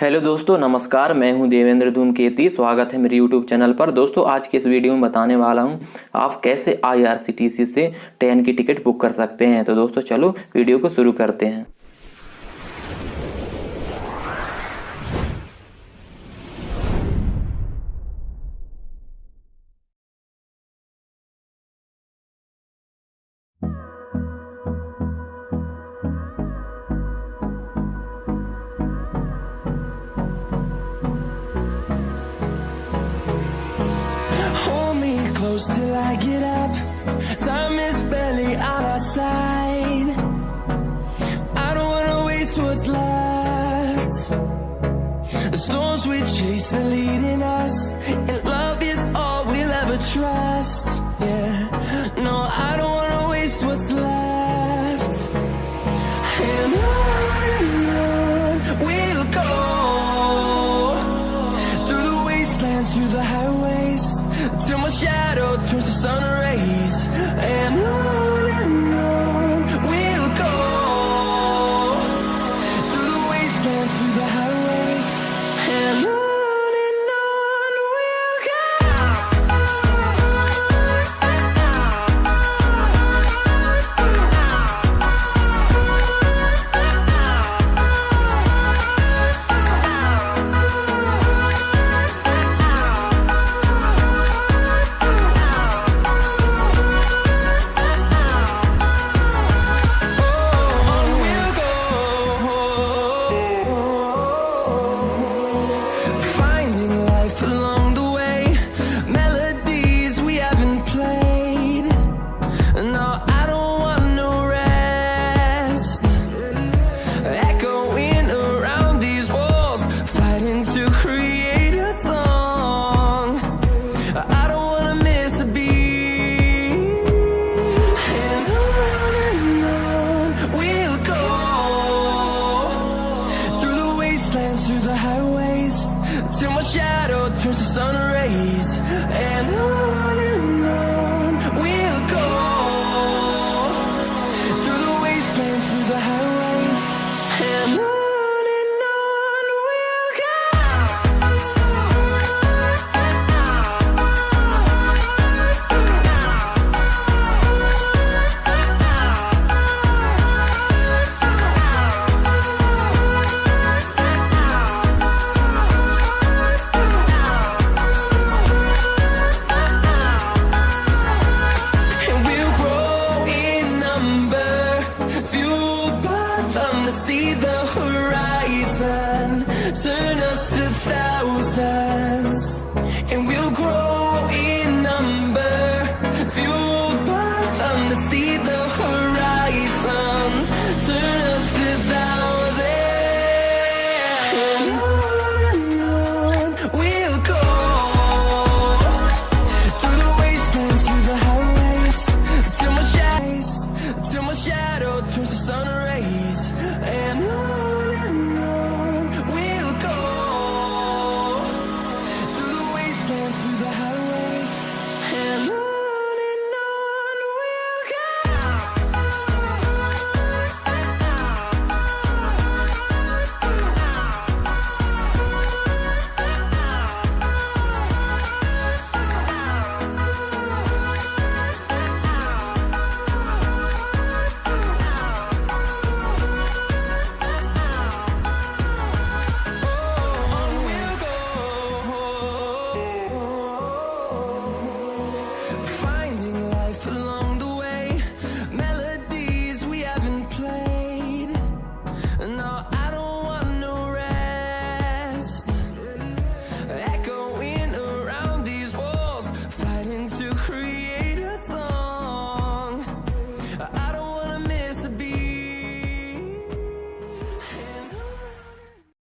Hello दोस्तों, नमस्कार। मैं हूं देवेंद्र धूमकेती। स्वागत है मेरे यूट्यूब चैनल पर। दोस्तों, आज के इस वीडियो में बताने वाला हूं आप कैसे IRCTC से ट्रेन की टिकट बुक कर सकते हैं। तो दोस्तों चलो वीडियो को शुरू करते हैं। Till I get up, time is barely on our side. I don't wanna waste what's left. The storms we chase are leading us, and love is all we'll ever trust. Yeah, no, I don't wanna waste what's left. And on we'll go, through the wastelands, through the highways, till my shadow turns to sun rays. And on we'll go, through the wastelands, through the highways. And on we'll go. Through the highways, till my shadow turns to sun rays. And on we'll go, through the wastelands, through the highways. And on we'll go. See the horizon, turn us to thousands, and we'll grow in number, fueled by them to see the horizon, turn us to thousands. And on we'll go, through the wastelands, through the highways, till my shadow turns to sun.